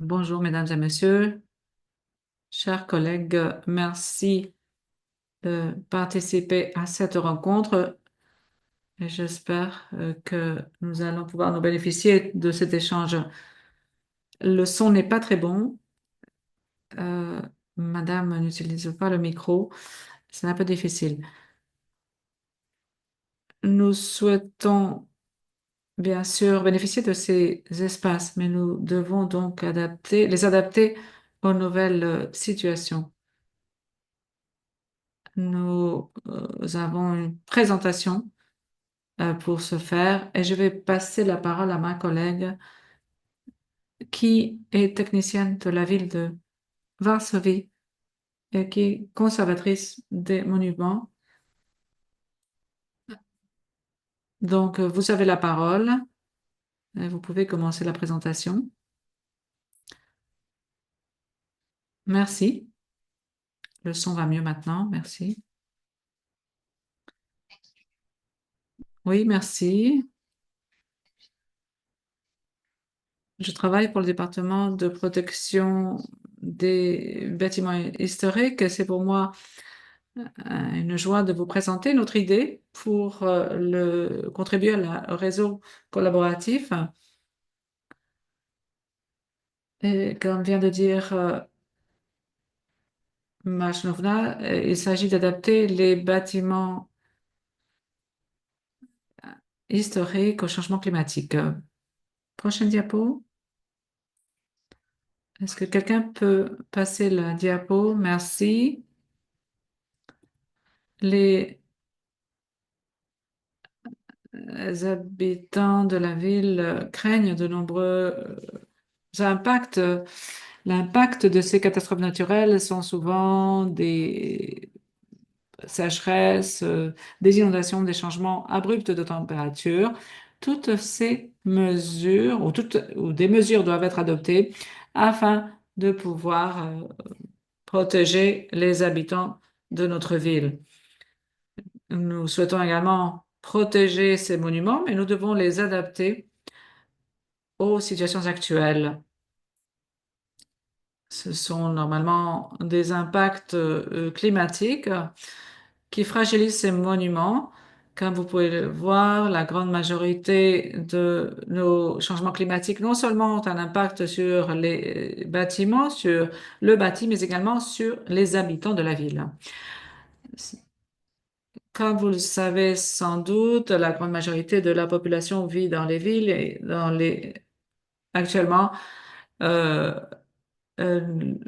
Bonjour, mesdames et messieurs, chers collègues, merci de participer à cette rencontre et j'espère que nous allons pouvoir nous bénéficier de cet échange. Le son n'est pas très bon. Euh, Madame n'utilise pas le micro. C'est un peu difficile. Nous souhaitons bien sûr bénéficier de ces espaces, mais nous devons donc les adapter aux nouvelles situations. Nous avons une présentation pour ce faire et je vais passer la parole à ma collègue qui est technicienne de la ville de Varsovie et qui est conservatrice des monuments. Donc, vous avez la parole et vous pouvez commencer la présentation. Merci. Le son va mieux maintenant. Merci. Oui, merci. Je travaille pour le département de protection des bâtiments historiques. C'est pour moi une joie de vous présenter notre idée pour contribuer au réseau collaboratif. Et comme vient de dire Majnovna, il s'agit d'adapter les bâtiments historiques au changement climatique. Prochaine diapo. Est-ce que quelqu'un peut passer la diapo? Merci. Les habitants de la ville craignent de nombreux impacts. L'impact de ces catastrophes naturelles sont souvent des sécheresses, des inondations, des changements abrupts de température. Toutes ces mesures ou des mesures doivent être adoptées afin de pouvoir protéger les habitants de notre ville. Nous souhaitons également protéger ces monuments, mais nous devons les adapter aux situations actuelles. Ce sont normalement des impacts climatiques qui fragilisent ces monuments. Comme vous pouvez le voir, la grande majorité de nos changements climatiques non seulement ont un impact sur les bâtiments, sur le bâti, mais également sur les habitants de la ville. Comme vous le savez sans doute, la grande majorité de la population vit dans les villes et actuellement, euh, euh,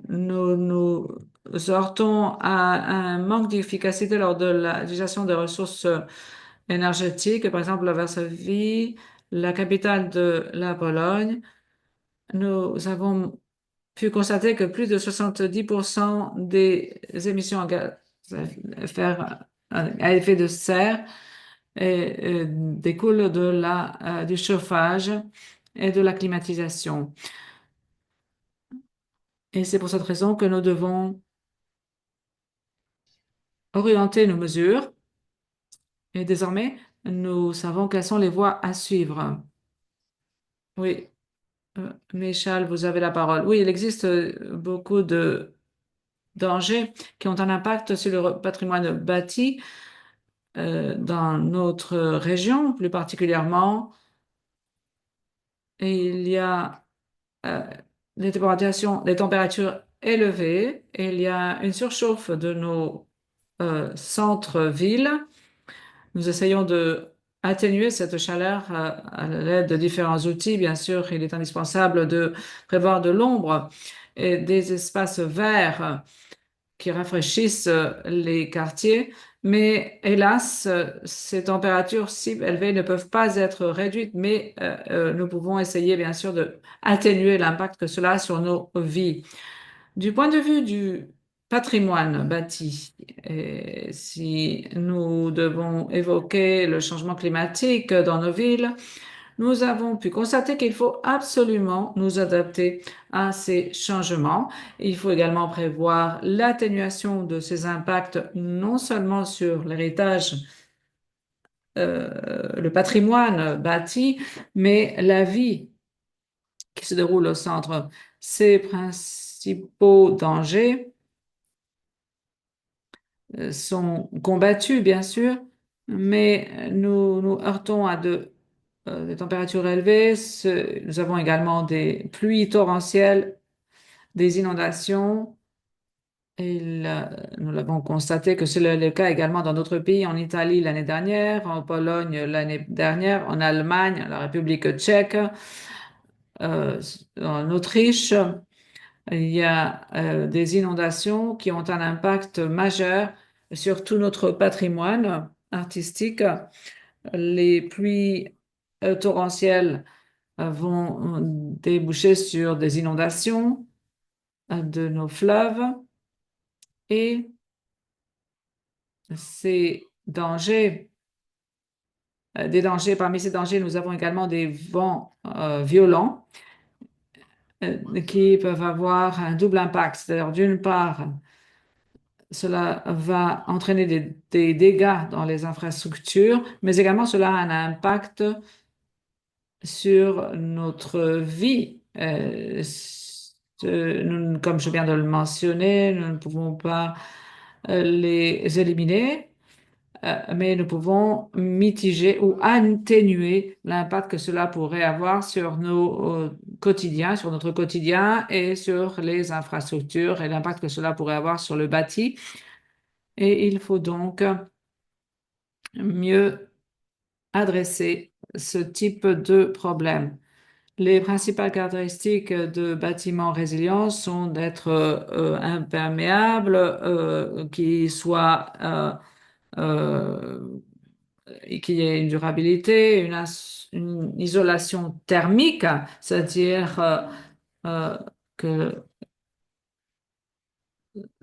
nous heurtons à un manque d'efficacité lors de l'utilisation des ressources énergétiques. Par exemple, la Varsovie, la capitale de la Pologne, nous avons pu constater que plus de 70% des émissions à effet de serre découlent du chauffage et de la climatisation. Et c'est pour cette raison que nous devons orienter nos mesures et désormais, nous savons quelles sont les voies à suivre. Oui, Michel, vous avez la parole. Oui, il existe beaucoup de dangers qui ont un impact sur le patrimoine bâti dans notre région, plus particulièrement. Et il y a euh, des températures élevées et il y a une surchauffe de nos centres-villes. Nous essayons de atténuer cette chaleur à l'aide de différents outils. Bien sûr, il est indispensable de prévoir de l'ombre et des espaces verts qui rafraîchissent les quartiers. Mais hélas, ces températures si élevées ne peuvent pas être réduites, mais nous pouvons essayer bien sûr de atténuer l'impact que cela a sur nos vies. Du point de vue du patrimoine bâti, et si nous devons évoquer le changement climatique dans nos villes, nous avons pu constater qu'il faut absolument nous adapter à ces changements. Il faut également prévoir l'atténuation de ces impacts non seulement sur l'héritage, le patrimoine bâti, mais la vie qui se déroule au centre. Ces principaux dangers sont combattus, bien sûr, mais nous nous heurtons à des températures élevées. Nous avons également des pluies torrentielles, des inondations. Nous l'avons constaté que c'est le cas également dans d'autres pays, en Italie l'année dernière, en Pologne l'année dernière, en Allemagne, la République tchèque, euh, en Autriche. Il y a des inondations qui ont un impact majeur sur tout notre patrimoine artistique. Les pluies torrentielles vont déboucher sur des inondations de nos fleuves et ces dangers, parmi ces dangers, nous avons également des vents violents qui peuvent avoir un double impact. C'est-à-dire, d'une part, cela va entraîner des dégâts dans les infrastructures, mais également cela a un impact sur notre vie. Comme je viens de le mentionner, nous ne pouvons pas les éliminer, mais nous pouvons mitiger ou atténuer l'impact que cela pourrait avoir sur nos quotidiens, sur notre quotidien et sur les infrastructures et l'impact que cela pourrait avoir sur le bâti. Et il faut donc mieux adresser ce type de problème. Les principales caractéristiques de bâtiments résilients sont d'être imperméables, qu'ils soient et qu'il y ait une durabilité, une isolation thermique, c'est-à-dire euh, que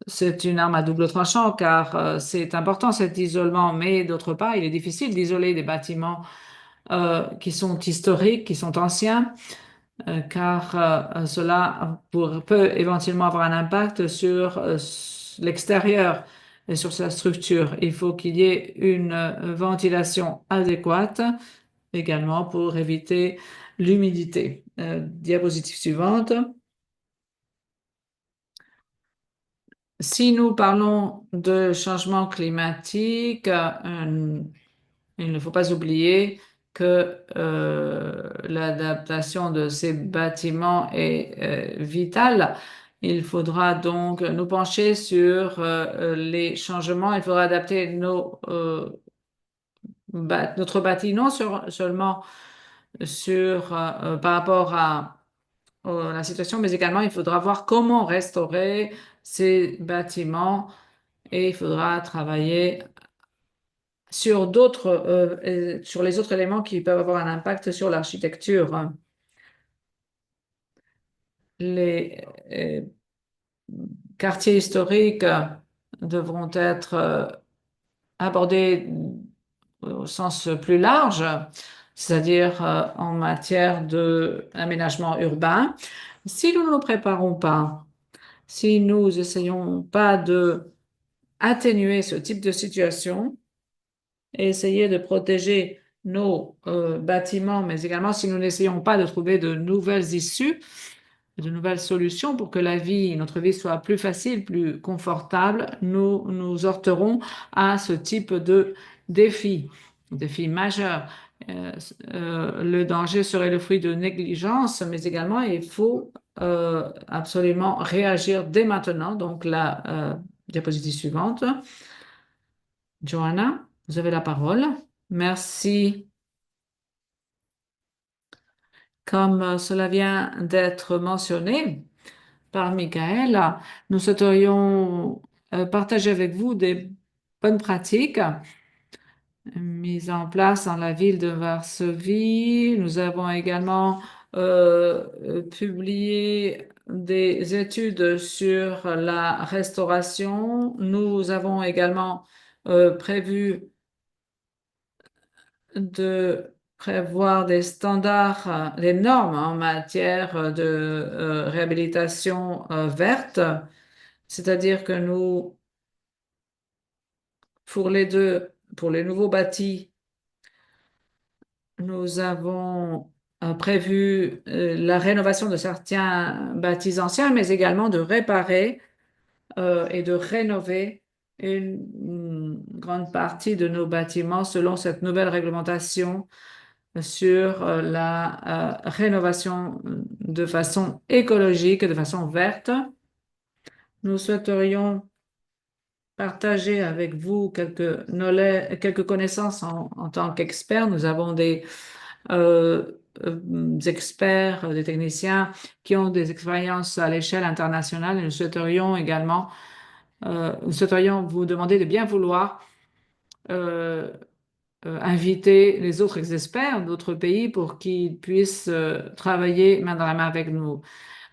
c'est une arme à double tranchant car c'est important cet isolement, mais d'autre part, il est difficile d'isoler des bâtiments qui sont historiques, qui sont anciens, car cela peut éventuellement avoir un impact sur l'extérieur et sur sa structure. Il faut qu'il y ait une ventilation adéquate également pour éviter l'humidité. Diapositive suivante. Si nous parlons de changement climatique, il ne faut pas oublier que l'adaptation de ces bâtiments est vitale. Il faudra donc nous pencher sur les changements. Il faudra adapter notre bâti non seulement par rapport à la situation, mais également il faudra voir comment restaurer ces bâtiments et il faudra travailler sur les autres éléments qui peuvent avoir un impact sur l'architecture. Les quartiers historiques devront être abordés au sens plus large, c'est-à-dire en matière d'aménagement urbain. Si nous ne nous préparons pas, si nous essayons pas de atténuer ce type de situation, et essayer de protéger nos bâtiments, mais également si nous n'essayons pas de trouver de nouvelles issues, de nouvelles solutions pour que notre vie soit plus facile, plus confortable, nous nous heurterons à ce type de défi, défi majeur. Euh, le danger serait le fruit de négligence, mais également il faut absolument réagir dès maintenant. Donc la diapositive suivante. Johanna, vous avez la parole. Merci. Comme cela vient d'être mentionné par Michael, nous souhaiterions partager avec vous des bonnes pratiques mises en place dans la ville de Varsovie. Nous avons également publié des études sur la restauration. Nous avons également prévu de prévoir des standards, des normes en matière de réhabilitation verte, c'est-à-dire que nous, pour les nouveaux bâtis, nous avons prévu la rénovation de certains bâtis anciens, mais également de réparer et de rénover une grande partie de nos bâtiments selon cette nouvelle réglementation sur la rénovation de façon écologique et de façon verte. Nous souhaiterions partager avec vous quelques connaissances en tant qu'experts. Nous avons des experts, des techniciens qui ont des expériences à l'échelle internationale et nous souhaiterions vous demander de bien vouloir euh, inviter les autres experts d'autres pays pour qu'ils puissent travailler main dans la main avec nous.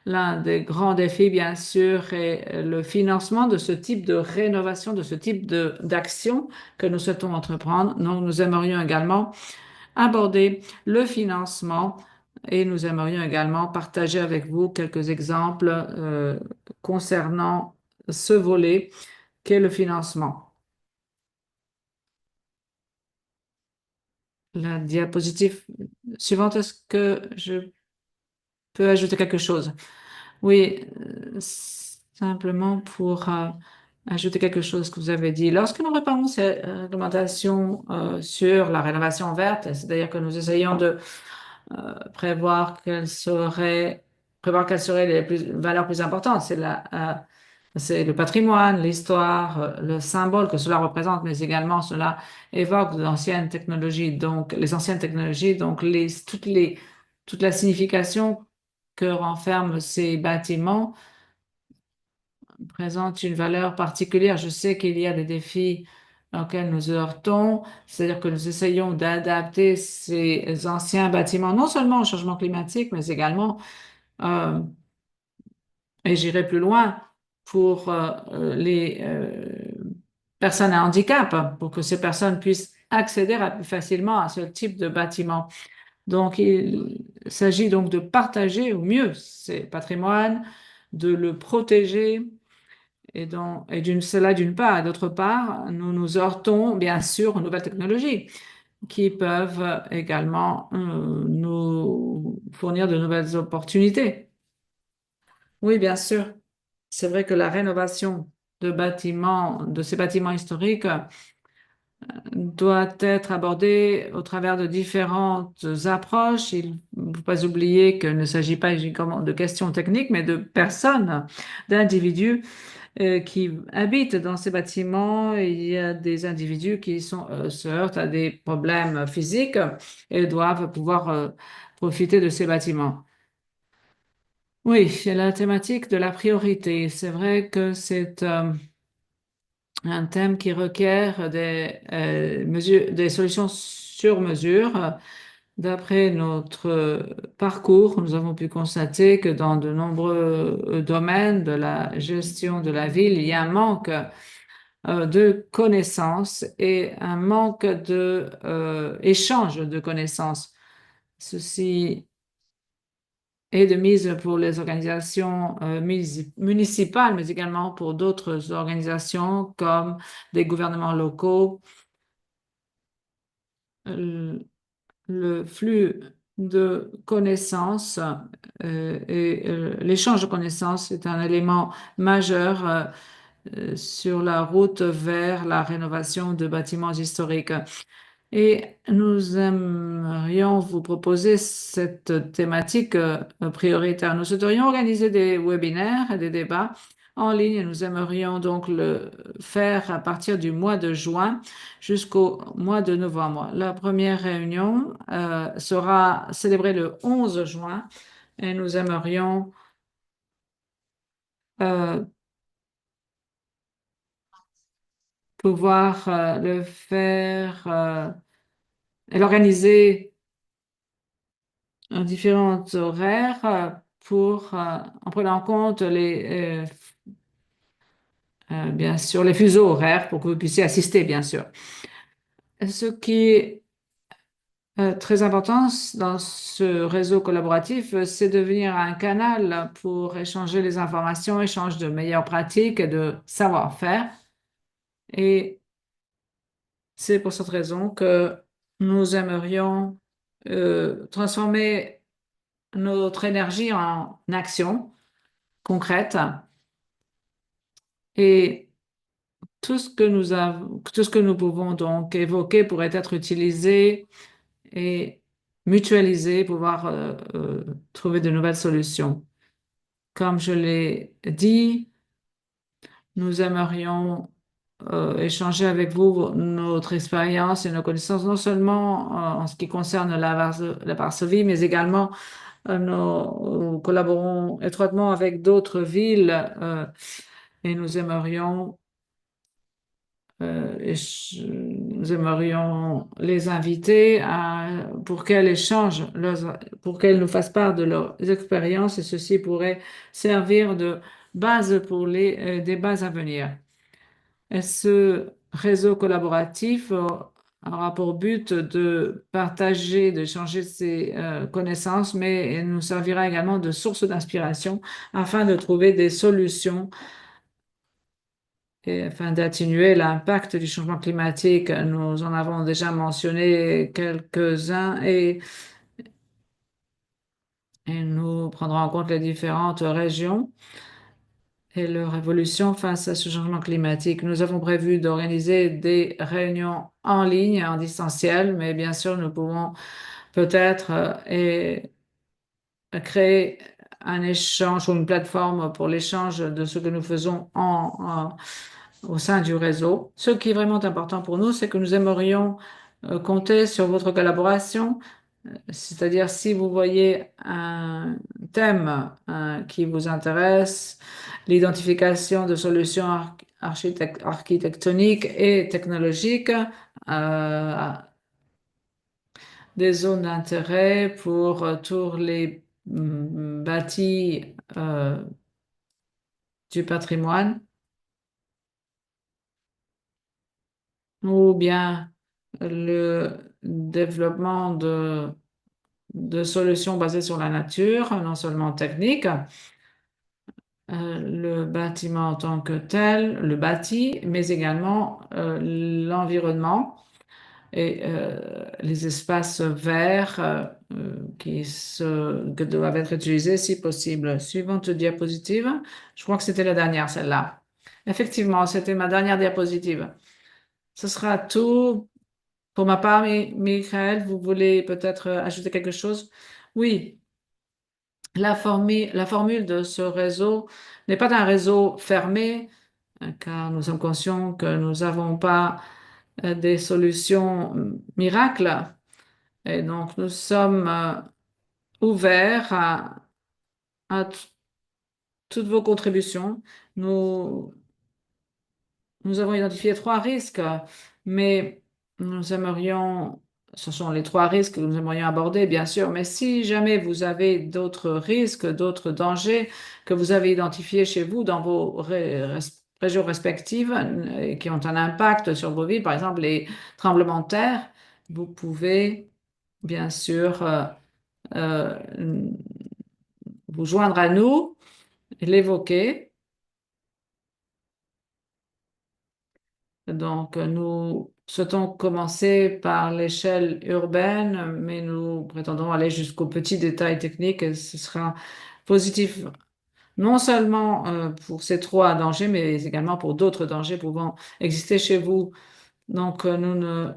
L'un des grands défis, bien sûr, est le financement de ce type de rénovation, de ce type d'action que nous souhaitons entreprendre. Nous aimerions également aborder le financement et nous aimerions également partager avec vous quelques exemples concernant ce volet qu'est le financement. La diapositive suivante, est-ce que je peux ajouter quelque chose? Oui, simplement pour ajouter quelque chose que vous avez dit. Lorsque nous réparons ces réglementations sur la rénovation verte, c'est-à-dire que nous essayons de prévoir prévoir quelles seraient les valeurs plus importantes, c'est le patrimoine, l'histoire, le symbole que cela représente, mais également cela évoque d'anciennes technologies, donc les anciennes technologies, donc toute la signification que renferment ces bâtiments présente une valeur particulière. Je sais qu'il y a des défis auxquels nous heurtons, c'est-à-dire que nous essayons d'adapter ces anciens bâtiments non seulement au changement climatique, mais également, euh, et j'irai plus loin, pour les personnes à handicap, pour que ces personnes puissent accéder plus facilement à ce type de bâtiment. Donc, il s'agit donc de partager au mieux ces patrimoines, de le protéger cela d'une part. Et d'autre part, nous nous heurtons bien sûr aux nouvelles technologies qui peuvent également nous fournir de nouvelles opportunités. Oui, bien sûr. C'est vrai que la rénovation de ces bâtiments historiques doit être abordée au travers de différentes approches. Il ne faut pas oublier qu'il ne s'agit pas uniquement de questions techniques, mais de personnes, d'individus qui habitent dans ces bâtiments. Il y a des individus qui se heurtent à des problèmes physiques et doivent pouvoir profiter de ces bâtiments. Oui, c'est la thématique de la priorité. C'est vrai que c'est un thème qui requiert des solutions sur mesure. D'après notre parcours, nous avons pu constater que dans de nombreux domaines de la gestion de la ville, il y a un manque de connaissances et un manque de échange de connaissances. Ceci est de mise pour les organisations municipales, mais également pour d'autres organisations comme des gouvernements locaux. Euh, le flux de connaissances et l'échange de connaissances est un élément majeur sur la route vers la rénovation de bâtiments historiques. Et nous aimerions vous proposer cette thématique prioritaire. Nous souhaiterions organiser des webinaires et des débats en ligne. Nous aimerions donc le faire à partir du mois de juin jusqu'au mois de novembre. La première réunion sera célébrée le 11 juin et nous aimerions euh, pouvoir le faire et l'organiser différents horaires pour, en prenant en compte bien sûr, les fuseaux horaires pour que vous puissiez assister, bien sûr. Ce qui est très important dans ce réseau collaboratif, c'est de devenir un canal pour échanger les informations, échange de meilleures pratiques et de savoir-faire. Et c'est pour cette raison que nous aimerions transformer notre énergie en action concrète et tout ce que nous pouvons donc évoquer pourrait être utilisé et mutualisé, pouvoir trouver de nouvelles solutions. Comme je l'ai dit, nous aimerions échanger avec vous notre expérience et nos connaissances, non seulement en ce qui concerne la Varsovie, mais également nous collaborons étroitement avec d'autres villes et nous aimerions les inviter pour qu'elles échangent, pour qu'elles nous fassent part de leurs expériences et ceci pourrait servir de base pour les débats à venir. Et ce réseau collaboratif aura pour but de partager, d'échanger ses connaissances, mais il nous servira également de source d'inspiration afin de trouver des solutions et afin d'atténuer l'impact du changement climatique. Nous en avons déjà mentionné quelques-uns et nous prendrons en compte les différentes régions et leur évolution face à ce changement climatique. Nous avons prévu d'organiser des réunions en ligne, en distanciel, mais bien sûr, nous pouvons peut-être créer un échange ou une plateforme pour l'échange de ce que nous faisons au sein du réseau. Ce qui est vraiment important pour nous, c'est que nous aimerions compter sur votre collaboration. C'est-à-dire, si vous voyez un thème qui vous intéresse, l'identification de solutions architectoniques et technologiques, des zones d'intérêt pour tous les bâtis du patrimoine, ou bien le développement de solutions basées sur la nature, non seulement techniques, le bâtiment en tant que tel, le bâti, mais également l'environnement et les espaces verts que doivent être utilisés si possible. Suivante diapositive. Je crois que c'était la dernière, celle-là. Effectivement, c'était ma dernière diapositive. Ce sera tout pour ma part. Michael, vous voulez peut-être ajouter quelque chose? Oui. La formule de ce réseau n'est pas un réseau fermé, car nous sommes conscients que nous n'avons pas des solutions miracles. Et donc, nous sommes ouverts à toutes vos contributions. Nous, nous avons identifié trois risques, mais ce sont les trois risques que nous aimerions aborder, bien sûr, mais si jamais vous avez d'autres risques, d'autres dangers que vous avez identifiés chez vous dans vos régions respectives et qui ont un impact sur vos villes, par exemple les tremblements de terre, vous pouvez bien sûr euh, vous joindre à nous, l'évoquer. Donc, nous souhaitons commencer par l'échelle urbaine, mais nous prétendons aller jusqu'aux petits détails techniques et ce sera positif non seulement pour ces trois dangers, mais également pour d'autres dangers pouvant exister chez vous. Donc, nous ne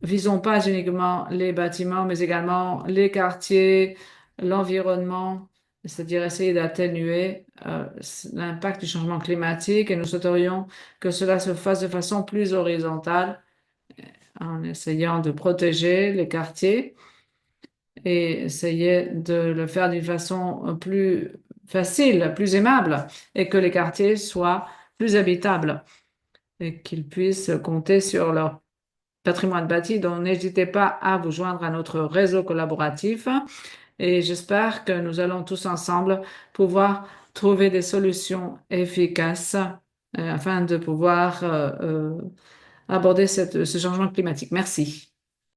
visons pas uniquement les bâtiments, mais également les quartiers, l'environnement, c'est-à-dire essayer d'atténuer l'impact du changement climatique et nous souhaiterions que cela se fasse de façon plus horizontale en essayant de protéger les quartiers et essayer de le faire d'une façon plus facile, plus aimable et que les quartiers soient plus habitables et qu'ils puissent compter sur leur patrimoine bâti. Donc, n'hésitez pas à vous joindre à notre réseau collaboratif et j'espère que nous allons tous ensemble pouvoir trouver des solutions efficaces afin de pouvoir aborder ce changement climatique. Merci.